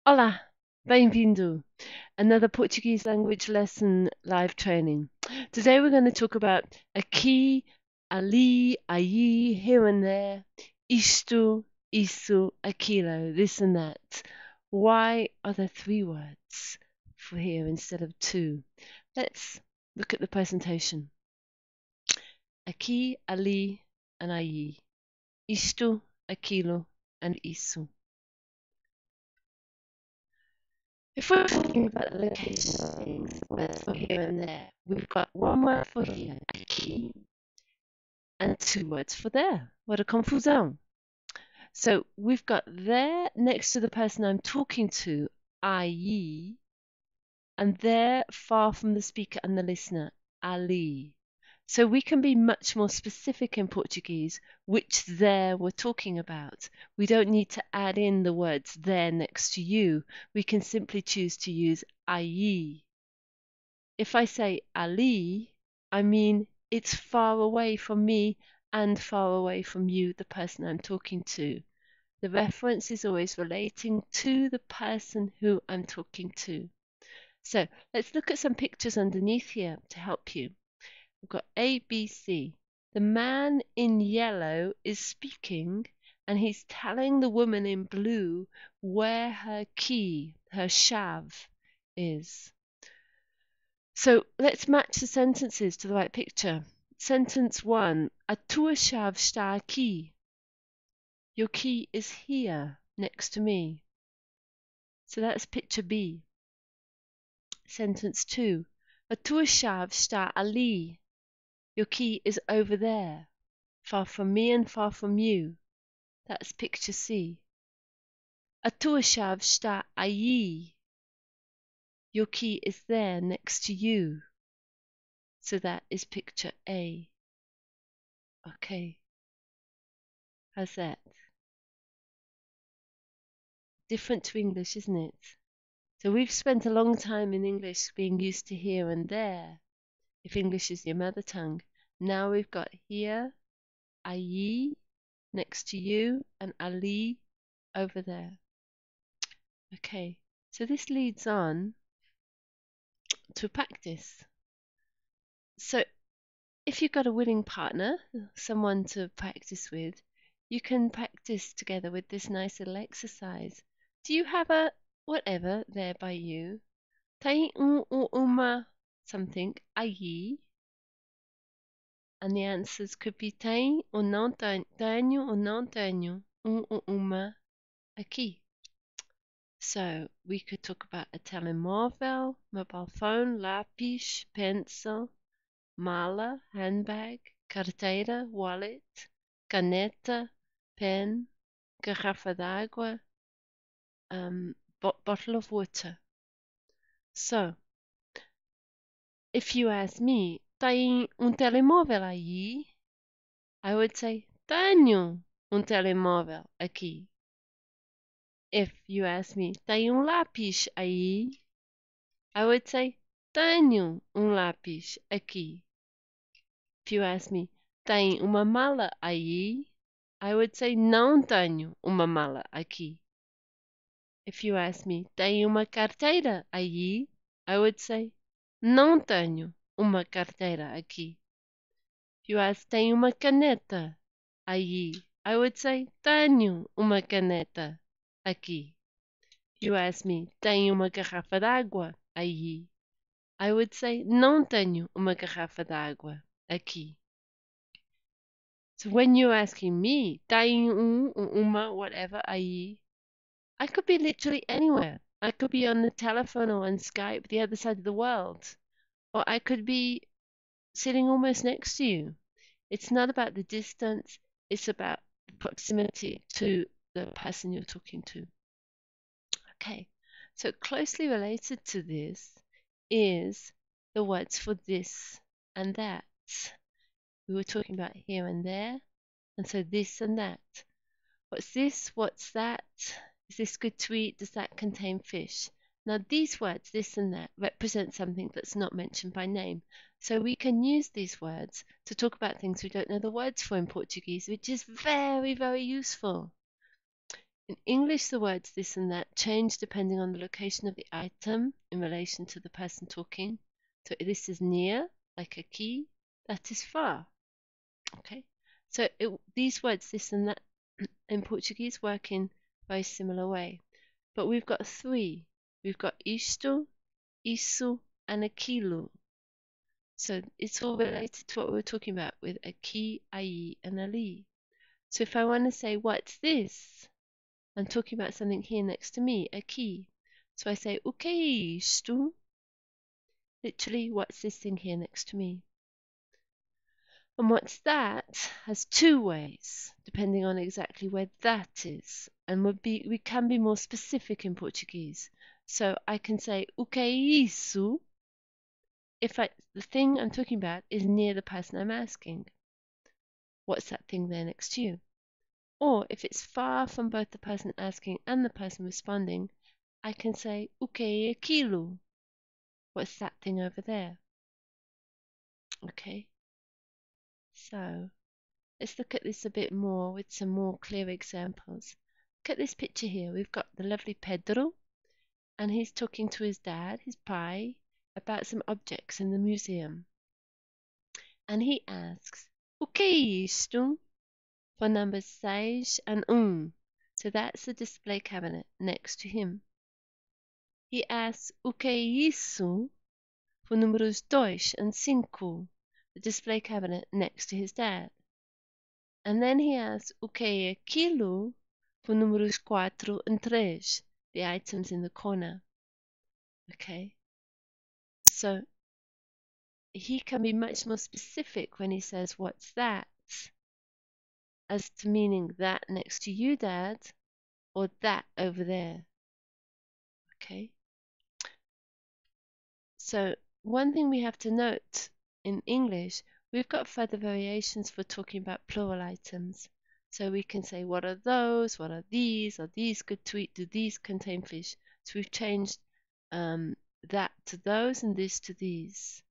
Olá, bem-vindo. Another Portuguese language lesson live training. Today we're going to talk about aqui, ali, aí, here and there, isto, isso, aquilo, this and that. Why are there 3 words for here instead of 2? Let's look at the presentation. Aqui, ali, and aí. Isto, aquilo, and isso. If we're talking about the location of things, words for here and there, we've got 1 word for here, aqui, and 2 words for there. What a confusão. So we've got there next to the person I'm talking to, aí, and there far from the speaker and the listener, ali. So we can be much more specific in Portuguese which there we're talking about. We don't need to add in the words there next to you. We can simply choose to use aí. If I say ali, I mean it's far away from me and far away from you, the person I'm talking to. The reference is always relating to the person who I'm talking to. So let's look at some pictures underneath here to help you. We've got A, B, C. The man in yellow is speaking and he's telling the woman in blue where her key, her chave, is. So let's match the sentences to the right picture. Sentence 1. A tua chave está aqui. Your key is here, next to me. So that's picture B. Sentence 2. A tua chave está ali. Your key is over there, far from me and far from you. That's picture C. A tua chave está aí. Your key is there next to you. So that is picture A. Okay. How's that? Different to English, isn't it? So we've spent a long time in English being used to here and there, if English is your mother tongue. Now we've got here, aí, next to you, and ali, over there. Okay, so this leads on to practice. So if you've got a willing partner, someone to practice with, you can practice together with this nice little exercise. Do you have a whatever there by you? Tem ou uma something aí? And the answers could be tem ou não tenho ou não tenho ou uma aqui. So we could talk about a telemóvel, mobile phone, lápis, pencil, mala, handbag, carteira, wallet, caneta, pen, garrafa d'água, bottle of water. So, if you ask me, tem telemóvel aí? I would say, tenho telemóvel aqui. If you ask me, tem lápis aí? I would say, tenho lápis aqui. If you ask me, tem uma mala aí? I would say, não tenho uma mala aqui. If you ask me, tem uma carteira aí? I would say, não tenho uma carteira aqui. If you ask, tem uma caneta aí? I would say, tenho uma caneta aqui. If you ask me, tem uma garrafa d'água aí? I would say, não tenho uma garrafa d'água aqui. So when you're asking me, tem uma, whatever, aí, I could be literally anywhere. I could be on the telephone or on Skype, the other side of the world. Or I could be sitting almost next to you. It's not about the distance, it's about the proximity to the person you're talking to. Okay, so closely related to this is the words for this and that. We were talking about here and there, and so this and that. What's this? What's that? Is this good to eat? Does that contain fish? Now these words, this and that, represent something that's not mentioned by name. So we can use these words to talk about things we don't know the words for in Portuguese, which is very, very useful. In English, the words this and that change depending on the location of the item in relation to the person talking. So this is near, like aqui, that is far. Okay, so these words this and that in Portuguese work in a very similar way. But we've got three. We've got isto, isso, and aquilo. So it's all related to what we were talking about with aqui, aí, and ali. So if I want to say, what's this? I'm talking about something here next to me, aqui. So I say, o que é isto? Literally, what's this thing here next to me? And what's that has two ways, depending on exactly where that is. And we can be more specific in Portuguese. So I can say, o que é isso? If the thing I'm talking about is near the person I'm asking. What's that thing there next to you? Or if it's far from both the person asking and the person responding, I can say, o que é aquilo? What's that thing over there? Okay, so let's look at this a bit more with some more clear examples. Look at this picture here. We've got the lovely Pedro, and he's talking to his dad, his pai, about some objects in the museum. And he asks, o que é isto? For numbers 6 and 1. So that's the display cabinet next to him. He asks, o que é isso? For números 2 and 5, the display cabinet next to his dad. And then he asks, o que é aquilo? For números 4 and 3, the items in the corner. Okay, so he can be much more specific when he says, what's that? As to meaning that next to you, Dad, or that over there. Okay, so one thing we have to note in English, we've got further variations for talking about plural items. So we can say, what are those? What are these? Are these good to eat? Do these contain fish? So we've changed that to those and this to these.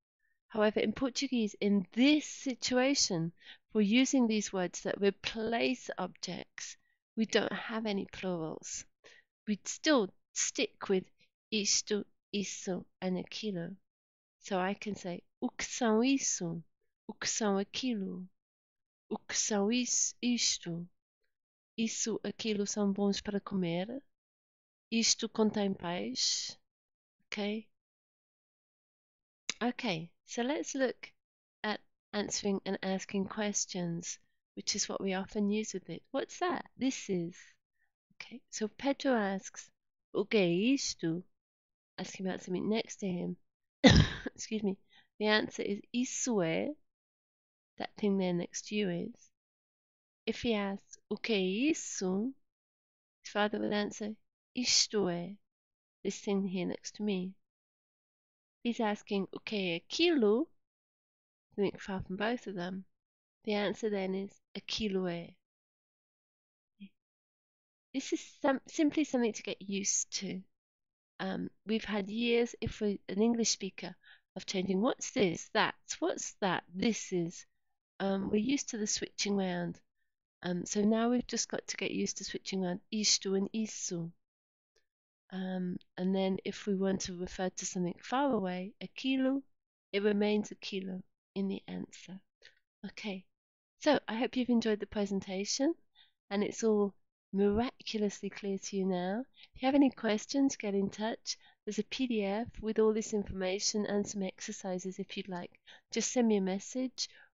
However, in Portuguese, in this situation, for using these words that replace objects, we don't have any plurals. We'd still stick with isto, isso, and aquilo. So I can say, o que são isso? O que são aquilo? O que são isto? Isso, aquilo são bons para comer? Isto contém peixe? Okay? Okay, so let's look at answering and asking questions, which is what we often use with it. What's that? This is. Okay, so Pedro asks, o que é isto? Asking about something next to him. Excuse me. The answer is isso é. That thing there next to you is. If he asks, o que é isso? His father would answer, isto é. This thing here next to me. He's asking, o que é aquilo? Something far from both of them. The answer then is aquilo é. This is simply something to get used to. We've had years, if we're an English speaker, of changing what's this, that's, what's that, this is. We're used to the switching round. So now we've just got to get used to switching around isto and isso. And then if we want to refer to something far away, aquilo, it remains aquilo in the answer. Okay, so I hope you've enjoyed the presentation and it's all miraculously clear to you now. If you have any questions, get in touch. There's a PDF with all this information and some exercises if you'd like. Just send me a message